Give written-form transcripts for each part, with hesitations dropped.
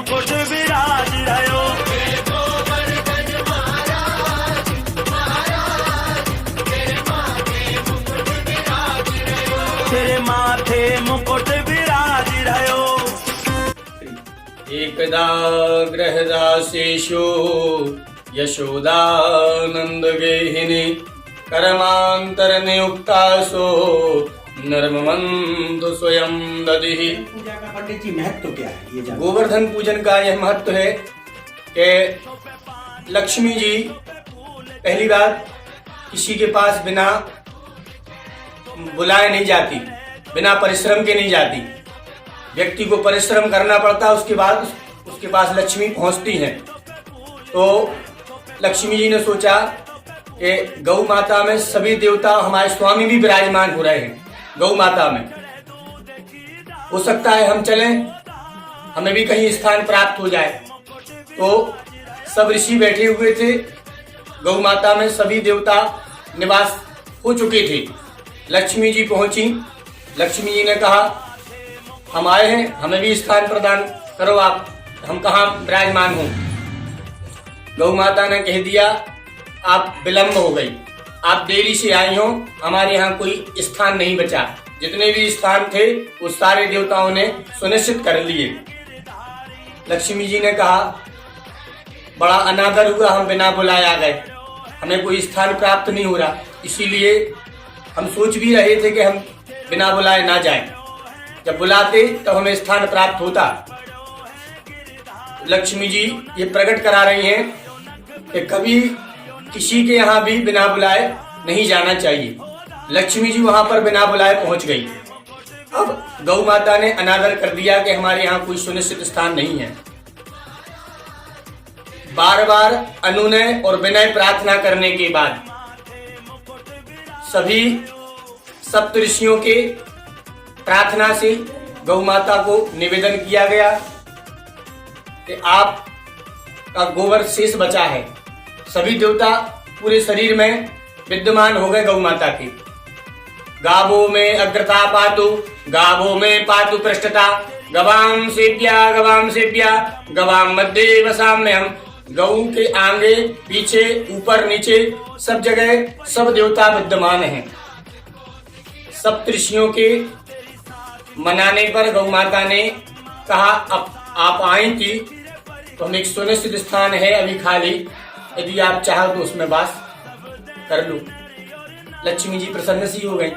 मुकुट विराज रहो। तेरे माथे मुकुट विराज रहो। एकदा गृहदासेषु यशोदानंद गेहिनी कर्मांतरनियुक्तासो नर्ममंतु स्वयं दधिः। पूजा का पंडित जी महत्व क्या है ये जानते हैं? गोवर्धन पूजन का यह महत्व है कि लक्ष्मी जी पहली बात किसी के पास बिना बुलाए नहीं जाती, बिना परिश्रम के नहीं जाती। व्यक्ति को परिश्रम करना पड़ता है, उसके बाद उसके पास लक्ष्मी पहुंचती हैं। तो लक्ष्मी जी ने सोचा कि गौ माता में सभी देवता, हमारे स्वामी भी विराजमान हो रहे हैं गौ माता में, हो सकता है हम चलें, हमें भी कहीं स्थान प्राप्त हो जाए। तो सब ऋषि बैठे हुए थे, गौ माता में सभी देवता निवास हो चुके थे। लक्ष्मी जी पहुंची, लक्ष्मी जी ने कहा हम आए हैं, हमें भी स्थान प्रदान करो, आप हम कहाँ विराजमान हो। गौ माता ने कह दिया आप विलंब हो गई, आप देरी से आई हो, हमारे यहाँ कोई स्थान नहीं बचा। जितने भी स्थान थे वो सारे देवताओं ने सुनिश्चित कर लिए। लक्ष्मी जी ने कहा बड़ा अनादर हुआ, हम बिना बुलाए आ गए, हमें कोई स्थान प्राप्त नहीं हो रहा, इसीलिए हम सोच भी रहे थे कि हम बिना बुलाए ना जाएं। जब बुलाते तब हमें स्थान प्राप्त होता। लक्ष्मी जी ये प्रकट करा रही हैं कि कभी किसी के यहाँ भी बिना बुलाए नहीं जाना चाहिए। लक्ष्मी जी वहां पर बिना बुलाए पहुंच गई। अब गौ माता ने अनादर कर दिया कि हमारे यहाँ कोई सुनिश्चित स्थान नहीं है। बार बार अनुनय और विनय प्रार्थना करने के बाद सभी सप्तऋषियों के प्रार्थना से गौ माता को निवेदन किया गया कि आप का गोबर शेष बचा है। सभी देवता पूरे शरीर में विद्यमान हो गए गौ माता के। गावो में अग्रता पातु, गावो में पातु पृष्ठता, गवाम सेव्या गवाम मध्य वसाम्यहम्। गऊ के आगे पीछे ऊपर नीचे सब जगह सब देवता विद्यमान हैं। सप्तऋषियों के मनाने पर गौ माता ने कहा अब आप आई थी तो हम एक सुनिश्चित स्थान है अभी खाली, यदि आप चाहो तो उसमें वास कर लो। लक्ष्मी जी प्रसन्न सी हो गई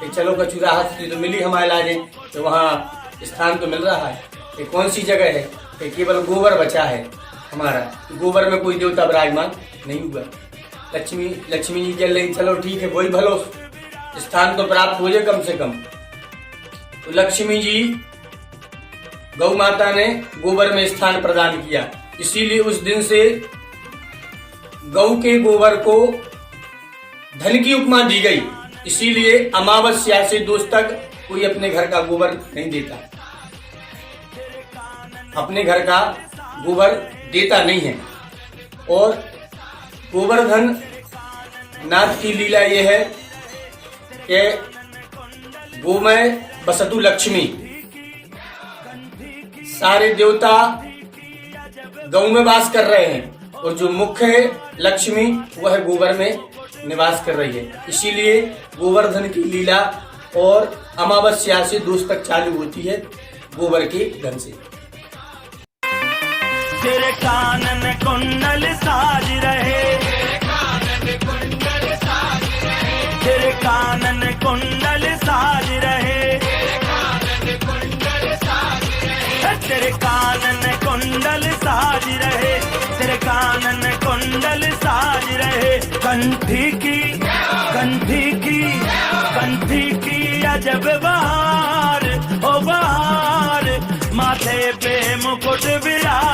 कि चलो कचूराहट से तो मिली हमारे लाजे, तो वहाँ स्थान तो मिल रहा है। ये कौन सी जगह है कि केवल गोबर बचा है हमारा, गोबर में कोई देवता विराजमान नहीं हुआ। लक्ष्मी जी कह रही चलो ठीक है, वही भलो स्थान तो प्राप्त हो जाए कम से कम। तो लक्ष्मी जी गौ माता ने गोबर में स्थान प्रदान किया, इसीलिए उस दिन से गौ के गोबर को धन की उपमा दी गई। इसीलिए अमावस्या से दोष तक कोई अपने घर का गोबर नहीं देता, अपने घर का गोबर देता नहीं है। और गोवर्धन नाथ की लीला यह है कि गोमय बसतु लक्ष्मी, सारे देवता गौ में वास कर रहे हैं और जो मुख्य है लक्ष्मी वह गोबर में निवास कर रही है। इसीलिए गोवर्धन की लीला और अमावस्या से दोष तक चालू होती है गोबर के धन से। तेरे कानन कुंडल साज रहे, तेरे कानन कुंडल साज रहे, तेरे कानन कुंडल साज रहे, तेरे कानन कुंडल साज रहे। कंठी की अजब बहार, ओ बहार, माथे पे मुकुट विराज